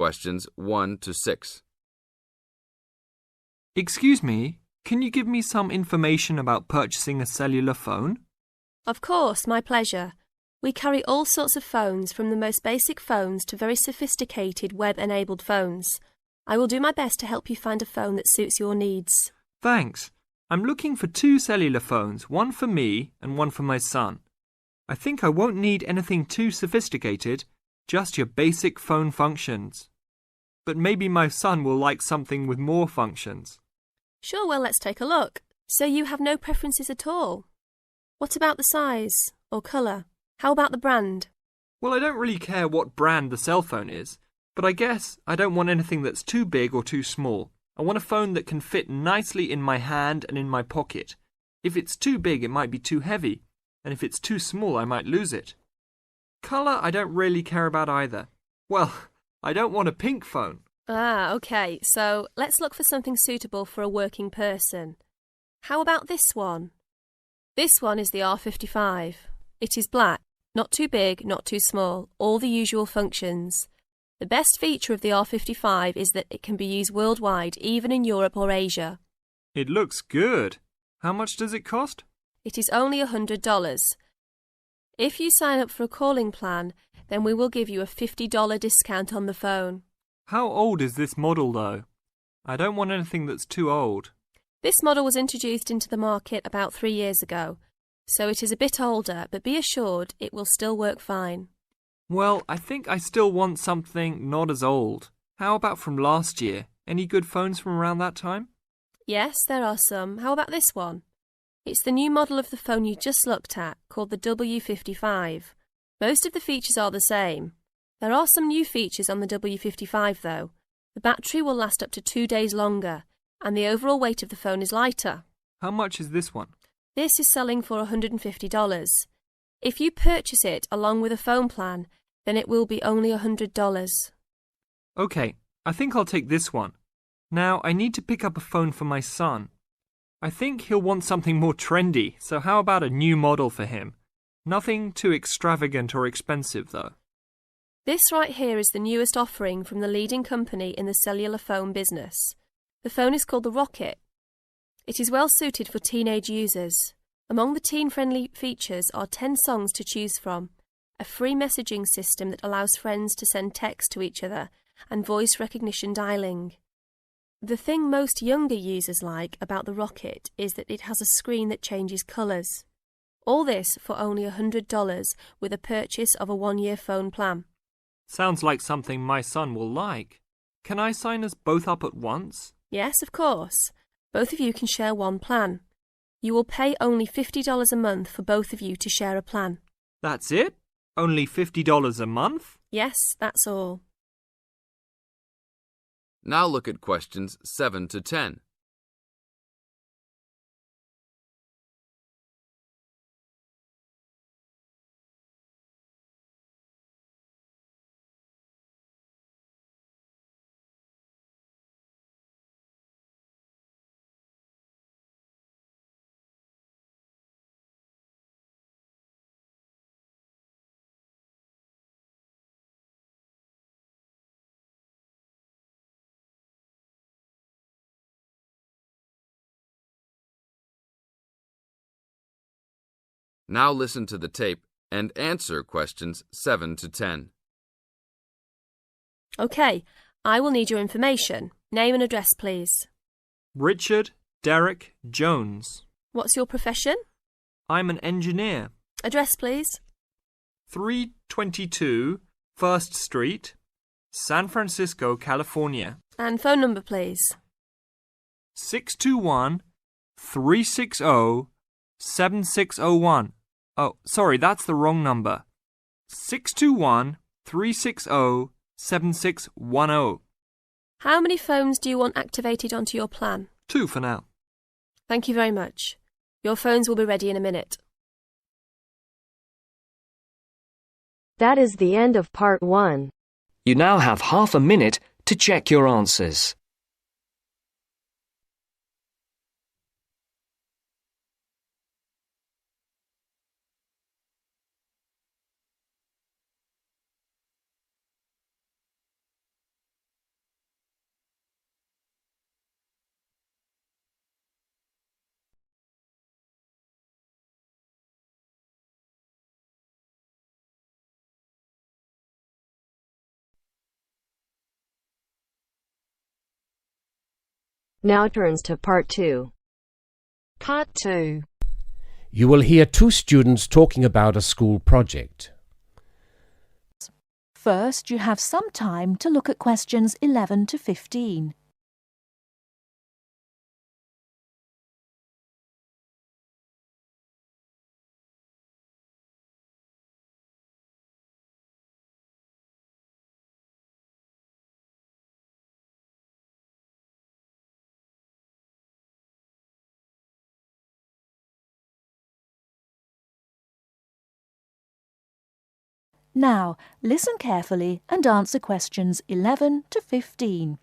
Questions 1 to 6. Excuse me, can you give me some information about purchasing a cellular phone? Of course, my pleasure. We carry all sorts of phones, from the most basic phones to very sophisticated web-enabled phones. I will do my best to help you find a phone that suits your needs. Thanks. I'm looking for 2 cellular phones, one for me and one for my son. I think I won't need anything too sophisticated, just your basic phone functions. But maybe my son will like something with more functions. Sure, well, let's take a look. So you have no preferences at all? What about the size or colour? How about the brand? Well, I don't really care what brand the cell phone is, but I guess I don't want anything that's too big or too small. I want a phone that can fit nicely in my hand and in my pocket. If it's too big, it might be too heavy, and if it's too small, I might lose it. Colour, I don't really care about either. Well, I don't want a pink phone. Ah, okay, so let's look for something suitable for a working person. How about this one? This one is the R55. It is black, not too big, not too small, all the usual functions. The best feature of the R55 is that it can be used worldwide, even in Europe or Asia. It looks good. How much does it cost? It is only $100. If you sign up for a calling plan, then we will give you a $50 discount on the phone. How old is this model, though? I don't want anything that's too old. This model was introduced into the market about 3 years ago, so it is a bit older, but be assured it will still work fine. Well, I think I still want something not as old. How about from last year? Any good phones from around that time? Yes, there are some. How about this one? It's the new model of the phone you just looked at, called the W55. Most of the features are the same. There are some new features on the W55 though. The battery will last up to 2 days longer, and the overall weight of the phone is lighter. How much is this one? This is selling for $150. If you purchase it along with a phone plan, then it will be only $100. Okay, I think I'll take this one. Now, I need to pick up a phone for my son. I think he'll want something more trendy, so how about a new model for him? Nothing too extravagant or expensive, though. This right here is the newest offering from the leading company in the cellular phone business. The phone is called the Rocket. It is well suited for teenage users. Among the teen-friendly features are 10 songs to choose from, a free messaging system that allows friends to send text to each other, and voice recognition dialing. The thing most younger users like about the Rocket is that it has a screen that changes colours. All this for only $100 with a purchase of a 1-year phone plan. Sounds like something my son will like. Can I sign us both up at once? Yes, of course. Both of you can share one plan. You will pay only $50 a month for both of you to share a plan. That's it? Only $50 a month? Yes, that's all. Now look at questions 7 to 10. Now listen to the tape and answer questions 7 to 10. Okay, I will need your information. Name and address, please. Richard Derek Jones. What's your profession? I'm an engineer. Address, please. 322 First Street, San Francisco, California. And phone number, please. 621-360-7601. Oh, sorry, that's the wrong number. 621-360-7610. How many phones do you want activated onto your plan? 2 for now. Thank you very much. Your phones will be ready in a minute. That is the end of part 1. You now have half a minute to check your answers. Now turns to Part 2. Part 2. You will hear two students talking about a school project. First, you have some time to look at questions 11 to 15. Now, listen carefully and answer questions 11 to 15.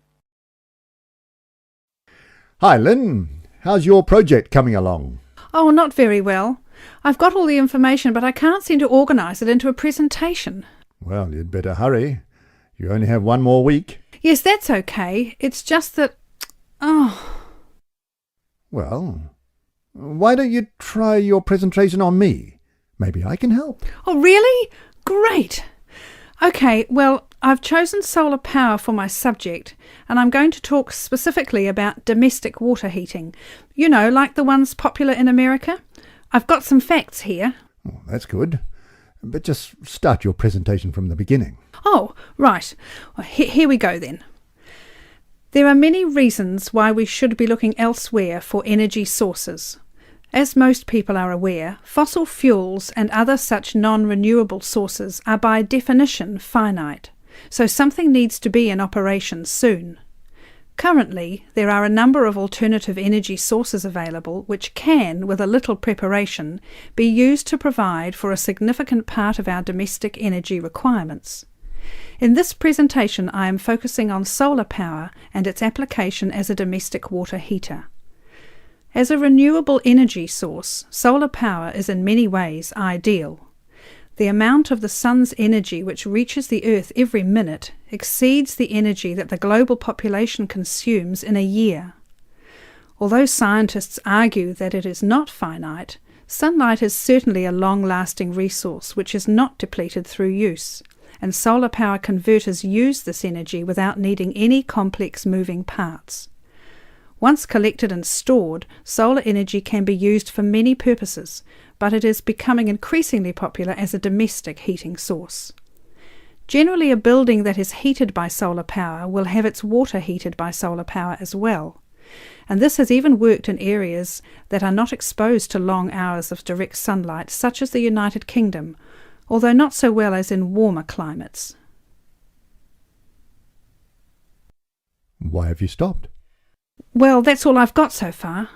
Hi, Lynn. How's your project coming along? Oh, not very well. I've got all the information, but I can't seem to organise it into a presentation. Well, you'd better hurry. You only have one more week. Yes, that's okay. It's just that... Oh. Well, why don't you try your presentation on me? Maybe I can help. Oh, really? Great. Okay, well, I've chosen solar power for my subject, and I'm going to talk specifically about domestic water heating. You know, like the ones popular in America. I've got some facts here. Oh, that's good. But just start your presentation from the beginning. Oh, right. Well, here we go then. There are many reasons why we should be looking elsewhere for energy sources. As most people are aware, fossil fuels and other such non-renewable sources are by definition finite, so something needs to be in operation soon. Currently, there are a number of alternative energy sources available which can, with a little preparation, be used to provide for a significant part of our domestic energy requirements. In this presentation, I am focusing on solar power and its application as a domestic water heater. As a renewable energy source, solar power is in many ways ideal. The amount of the sun's energy which reaches the earth every minute exceeds the energy that the global population consumes in a year. Although scientists argue that it is not finite, sunlight is certainly a long-lasting resource which is not depleted through use, and solar power converters use this energy without needing any complex moving parts. Once collected and stored, solar energy can be used for many purposes, but it is becoming increasingly popular as a domestic heating source. Generally, a building that is heated by solar power will have its water heated by solar power as well, and this has even worked in areas that are not exposed to long hours of direct sunlight, such as the United Kingdom, although not so well as in warmer climates. Why have you stopped? Well, that's all I've got so far.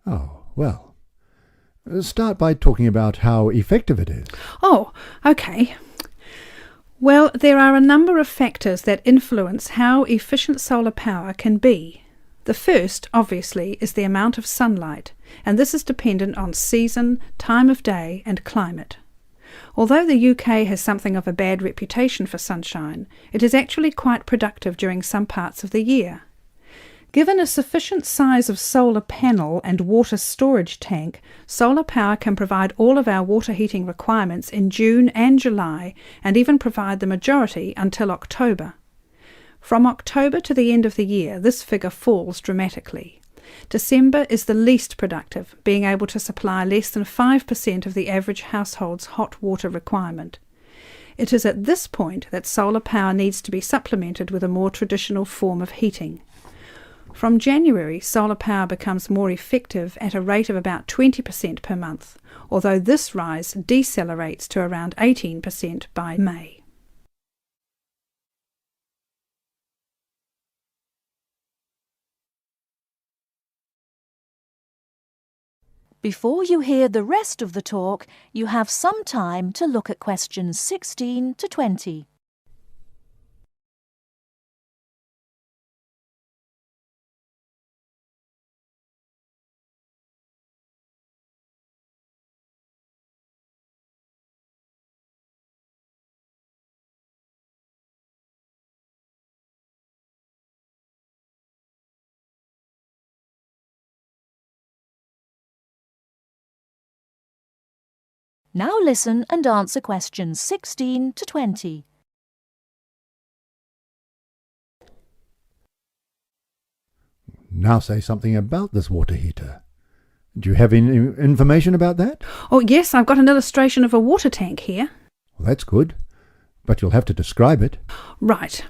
Oh, well. Start by talking about how effective it is. Oh, okay. Well, there are a number of factors that influence how efficient solar power can be. The first, obviously, is the amount of sunlight, and this is dependent on season, time of day, and climate. Although the UK has something of a bad reputation for sunshine, it is actually quite productive during some parts of the year. Given a sufficient size of solar panel and water storage tank, solar power can provide all of our water heating requirements in June and July, and even provide the majority until October. From October to the end of the year, this figure falls dramatically. December is the least productive, being able to supply less than 5% of the average household's hot water requirement. It is at this point that solar power needs to be supplemented with a more traditional form of heating. From January, solar power becomes more effective at a rate of about 20% per month, although this rise decelerates to around 18% by May. Before you hear the rest of the talk, you have some time to look at questions 16 to 20. Now listen and answer questions 16 to 20. Now say something about this water heater. Do you have any information about that? Oh, yes, I've got an illustration of a water tank here. Well, that's good, but you'll have to describe it. Right.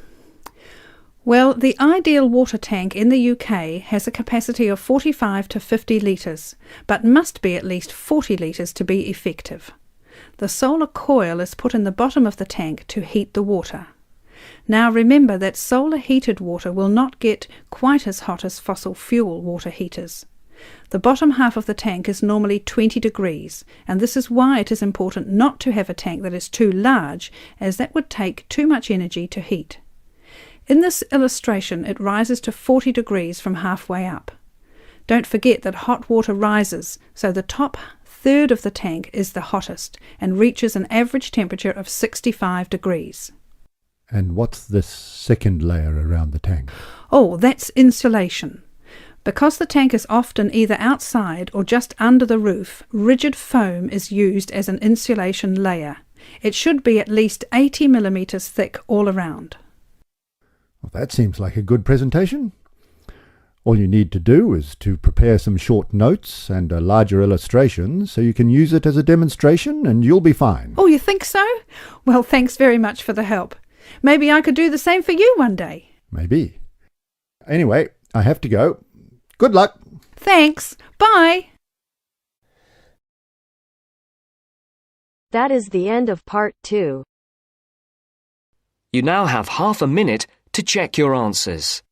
Well, the ideal water tank in the UK has a capacity of 45 to 50 litres, but must be at least 40 litres to be effective. The solar coil is put in the bottom of the tank to heat the water. Now remember that solar heated water will not get quite as hot as fossil fuel water heaters. The bottom half of the tank is normally 20 degrees, and this is why it is important not to have a tank that is too large, as that would take too much energy to heat. In this illustration, it rises to 40 degrees from halfway up. Don't forget that hot water rises, so the top third of the tank is the hottest and reaches an average temperature of 65 degrees. And what's this second layer around the tank? Oh, that's insulation. Because the tank is often either outside or just under the roof, rigid foam is used as an insulation layer. It should be at least 80 millimetres thick all around. Well, that seems like a good presentation. All you need to do is to prepare some short notes and a larger illustration so you can use it as a demonstration and you'll be fine. Oh, you think so? Well, thanks very much for the help. Maybe I could do the same for you one day. Maybe. Anyway, I have to go. Good luck. Thanks. Bye. That is the end of part 2. You now have half a minute to check your answers.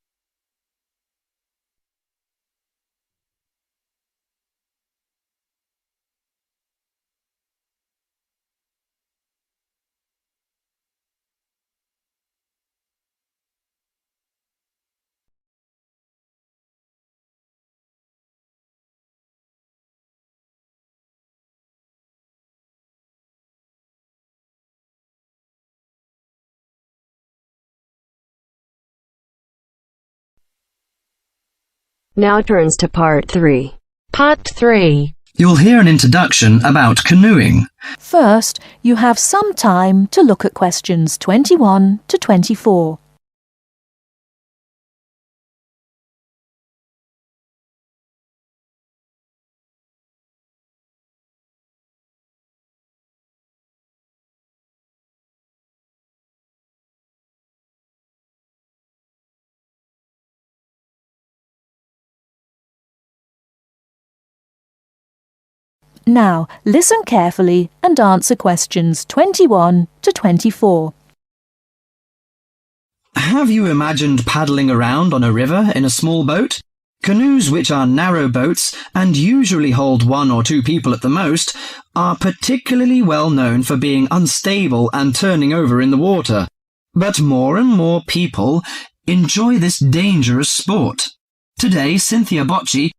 Now turns to part 3. Part 3. You'll hear an introduction about canoeing. First, you have some time to look at questions 21 to 24. Now, listen carefully and answer questions 21 to 24. Have you imagined paddling around on a river in a small boat? Canoes, which are narrow boats and usually hold 1 or 2 people at the most, are particularly well known for being unstable and turning over in the water. But more and more people enjoy this dangerous sport. Today, Cynthia Bocci,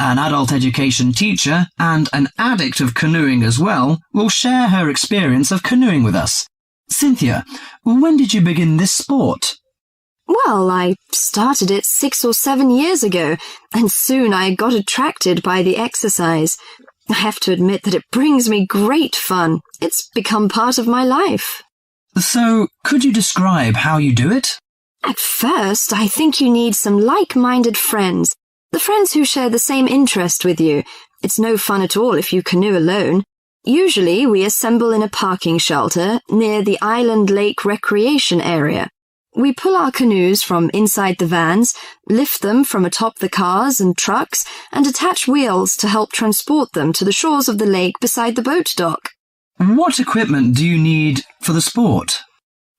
an adult education teacher and an addict of canoeing as well, will share her experience of canoeing with us. Cynthia, when did you begin this sport? Well, I started it 6 or 7 years ago, and soon I got attracted by the exercise. I have to admit that it brings me great fun. It's become part of my life. So, could you describe how you do it? At first, I think you need some like-minded friends. The friends who share the same interest with you. It's no fun at all if you canoe alone. Usually, we assemble in a parking shelter near the Island Lake Recreation Area. We pull our canoes from inside the vans, lift them from atop the cars and trucks, and attach wheels to help transport them to the shores of the lake beside the boat dock. What equipment do you need for the sport?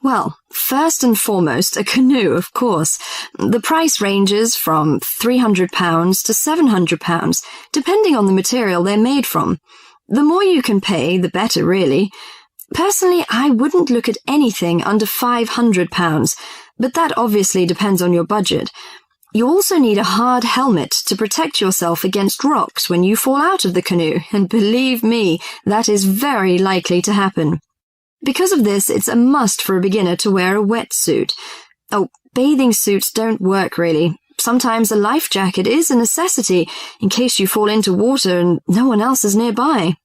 Well, first and foremost, a canoe, of course. The price ranges from £300 to £700, depending on the material they're made from. The more you can pay, the better, really. Personally, I wouldn't look at anything under £500, but that obviously depends on your budget. You also need a hard helmet to protect yourself against rocks when you fall out of the canoe, and believe me, that is very likely to happen. Because of this, it's a must for a beginner to wear a wetsuit. Oh, bathing suits don't work really. Sometimes a life jacket is a necessity in case you fall into water and no one else is nearby.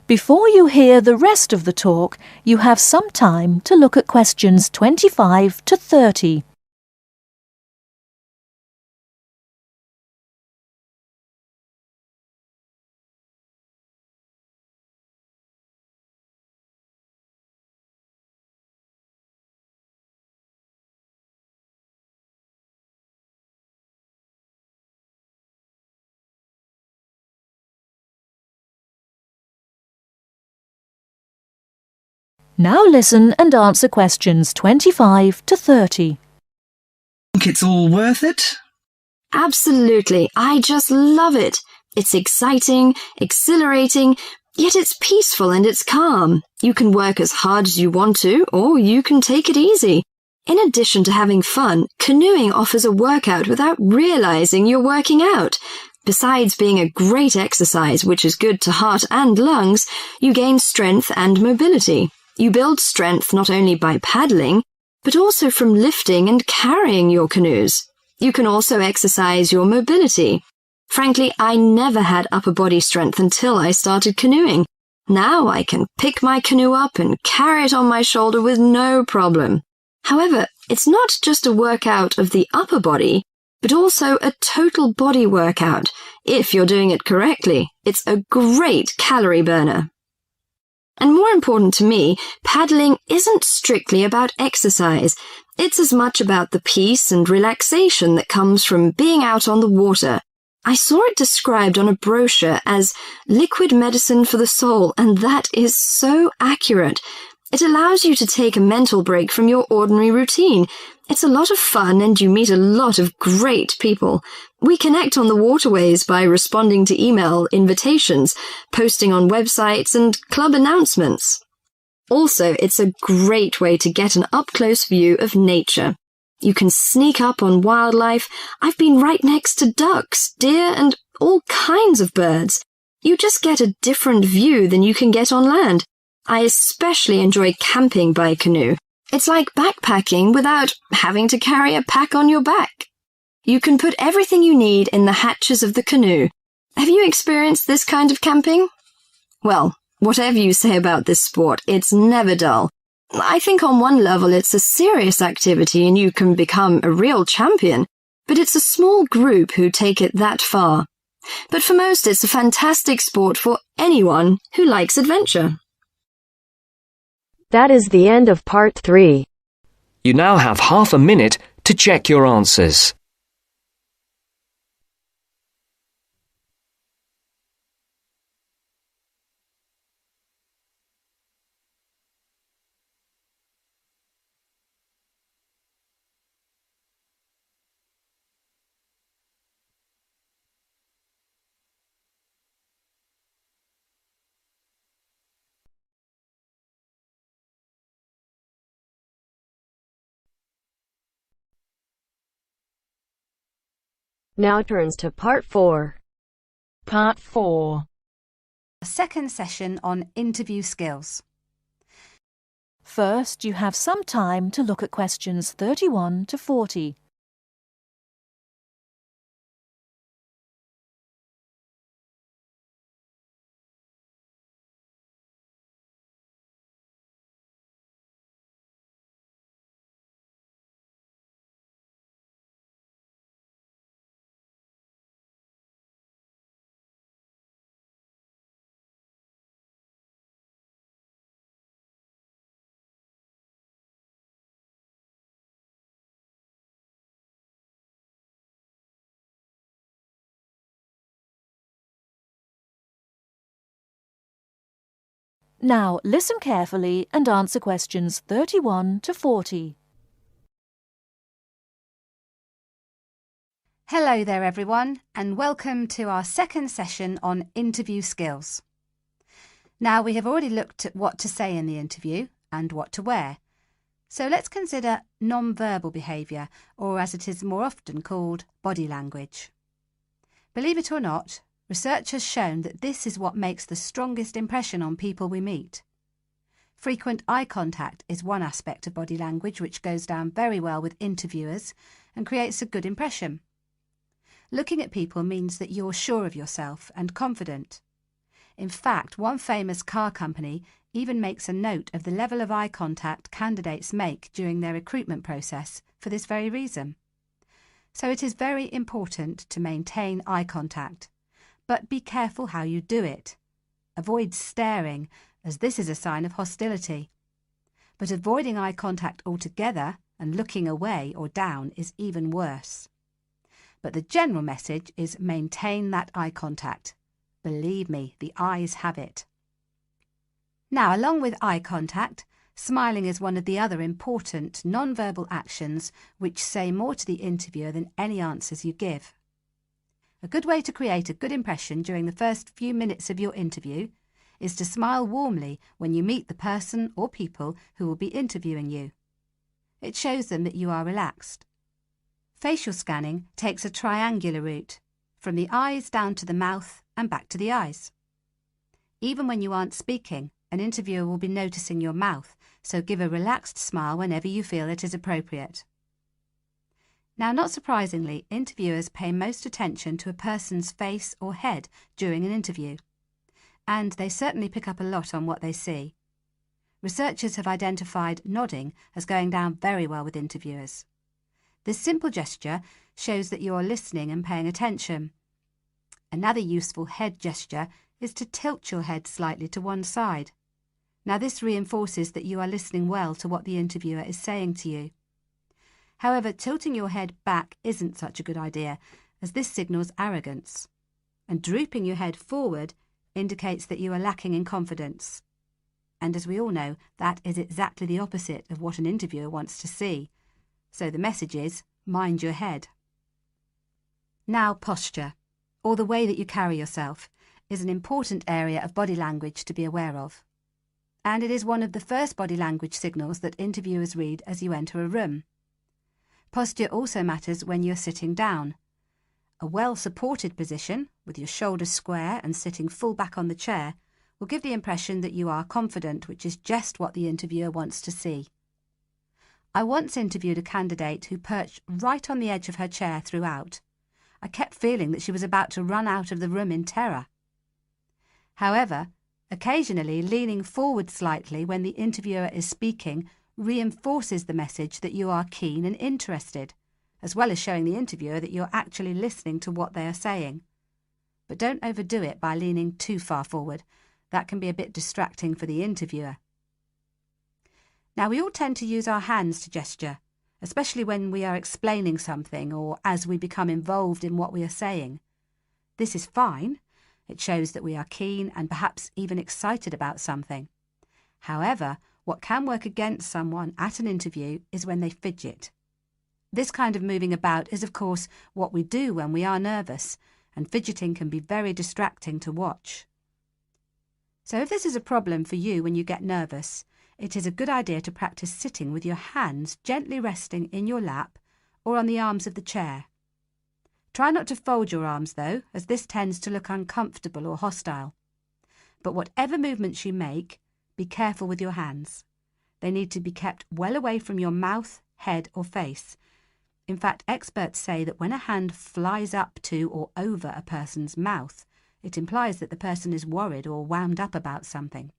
Before you hear the rest of the talk, you have some time to look at questions 25 to 30. Now listen and answer questions 25 to 30. Think it's all worth it? Absolutely. I just love it. It's exciting, exhilarating, yet it's peaceful and it's calm. You can work as hard as you want to, or you can take it easy. In addition to having fun, canoeing offers a workout without realizing you're working out. Besides being a great exercise, which is good to heart and lungs, you gain strength and mobility. You build strength not only by paddling, but also from lifting and carrying your canoes. You can also exercise your mobility. Frankly, I never had upper body strength until I started canoeing. Now I can pick my canoe up and carry it on my shoulder with no problem. However, it's not just a workout of the upper body, but also a total body workout. If you're doing it correctly, it's a great calorie burner. And more important to me, paddling isn't strictly about exercise. It's as much about the peace and relaxation that comes from being out on the water. I saw it described on a brochure as liquid medicine for the soul, and that is so accurate. It allows you to take a mental break from your ordinary routine. It's a lot of fun and you meet a lot of great people. We connect on the waterways by responding to email invitations, posting on websites and club announcements. Also, it's a great way to get an up-close view of nature. You can sneak up on wildlife. I've been right next to ducks, deer, and all kinds of birds. You just get a different view than you can get on land. I especially enjoy camping by canoe. It's like backpacking without having to carry a pack on your back. You can put everything you need in the hatches of the canoe. Have you experienced this kind of camping? Well, whatever you say about this sport, it's never dull. I think on one level it's a serious activity and you can become a real champion, but it's a small group who take it that far. But for most, it's a fantastic sport for anyone who likes adventure. That is the end of part 3. You now have half a minute to check your answers. Now turns to part 4. Part 4. A second session on interview skills. First, you have some time to look at questions 31 to 40. Now listen carefully and answer questions 31 to 40. Hello there everyone, and welcome to our second session on interview skills. Now we have already looked at what to say in the interview and what to wear. So let's consider non-verbal behaviour, or as it is more often called, body language. Believe it or not, research has shown that this is what makes the strongest impression on people we meet. Frequent eye contact is one aspect of body language which goes down very well with interviewers and creates a good impression. Looking at people means that you're sure of yourself and confident. In fact, one famous car company even makes a note of the level of eye contact candidates make during their recruitment process for this very reason. So it is very important to maintain eye contact. But be careful how you do it. Avoid staring, as this is a sign of hostility. But avoiding eye contact altogether and looking away or down is even worse. But the general message is maintain that eye contact. Believe me, the eyes have it. Now, along with eye contact, Smiling is one of the other important non-verbal actions which say more to the interviewer than any answers you give. A good way to create a good impression during the first few minutes of your interview is to smile warmly when you meet the person or people who will be interviewing you. It shows them that you are relaxed. Facial scanning takes a triangular route, from the eyes down to the mouth and back to the eyes. Even when you aren't speaking, an interviewer will be noticing your mouth, so give a relaxed smile whenever you feel it is appropriate. Now, not surprisingly, interviewers pay most attention to a person's face or head during an interview, and they certainly pick up a lot on what they see. Researchers have identified nodding as going down very well with interviewers. This simple gesture shows that you are listening and paying attention. Another useful head gesture is to tilt your head slightly to one side. Now, this reinforces that you are listening well to what the interviewer is saying to you. However, tilting your head back isn't such a good idea, as this signals arrogance, and drooping your head forward indicates that you are lacking in confidence. And as we all know, that is exactly the opposite of what an interviewer wants to see. So the message is, mind your head. Now, posture, or the way that you carry yourself, is an important area of body language to be aware of. And it is one of the first body language signals that interviewers read as you enter a room. Posture also matters when you're sitting down. A well-supported position, with your shoulders square and sitting full back on the chair, will give the impression that you are confident, which is just what the interviewer wants to see. I once interviewed a candidate who perched right on the edge of her chair throughout. I kept feeling that she was about to run out of the room in terror. However, occasionally leaning forward slightly when the interviewer is speaking reinforces the message that you are keen and interested, as well as showing the interviewer that you're actually listening to what they are saying. But don't overdo it by leaning too far forward. That can be a bit distracting for the interviewer. Now, we all tend to use our hands to gesture, especially when we are explaining something or as we become involved in what we are saying. This is fine. It shows that we are keen and perhaps even excited about something. However, what can work against someone at an interview is when they fidget. This kind of moving about is, of course, what we do when we are nervous, and fidgeting can be very distracting to watch. So if this is a problem for you when you get nervous, it is a good idea to practice sitting with your hands gently resting in your lap or on the arms of the chair. Try not to fold your arms, though, as this tends to look uncomfortable or hostile. But whatever movements you make, be careful with your hands. They need to be kept well away from your mouth, head or face. In fact, experts say that when a hand flies up to or over a person's mouth, it implies that the person is worried or wound up about something.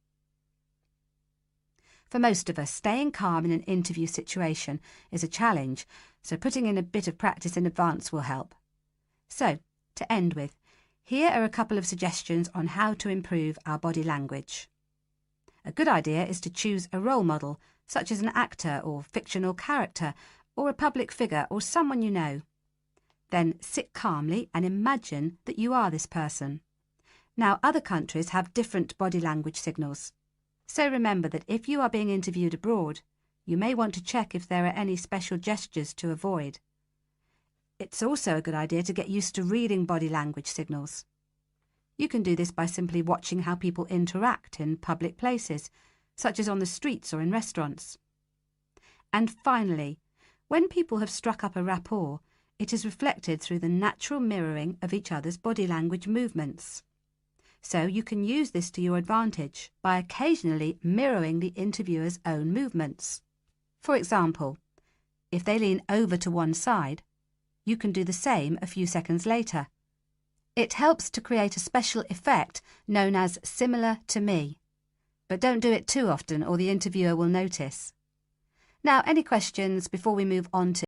For most of us, staying calm in an interview situation is a challenge, so putting in a bit of practice in advance will help. So, to end with, here are a couple of suggestions on how to improve our body language. A good idea is to choose a role model, such as an actor or fictional character, or a public figure or someone you know. Then sit calmly and imagine that you are this person. Now, other countries have different body language signals. So remember that if you are being interviewed abroad, you may want to check if there are any special gestures to avoid. It's also a good idea to get used to reading body language signals. You can do this by simply watching how people interact in public places, such as on the streets or in restaurants. And finally, when people have struck up a rapport, it is reflected through the natural mirroring of each other's body language movements. So you can use this to your advantage by occasionally mirroring the interviewer's own movements. For example, if they lean over to one side, you can do the same a few seconds later. It helps to create a special effect known as similar to me. But don't do it too often or the interviewer will notice. Now, any questions before we move on to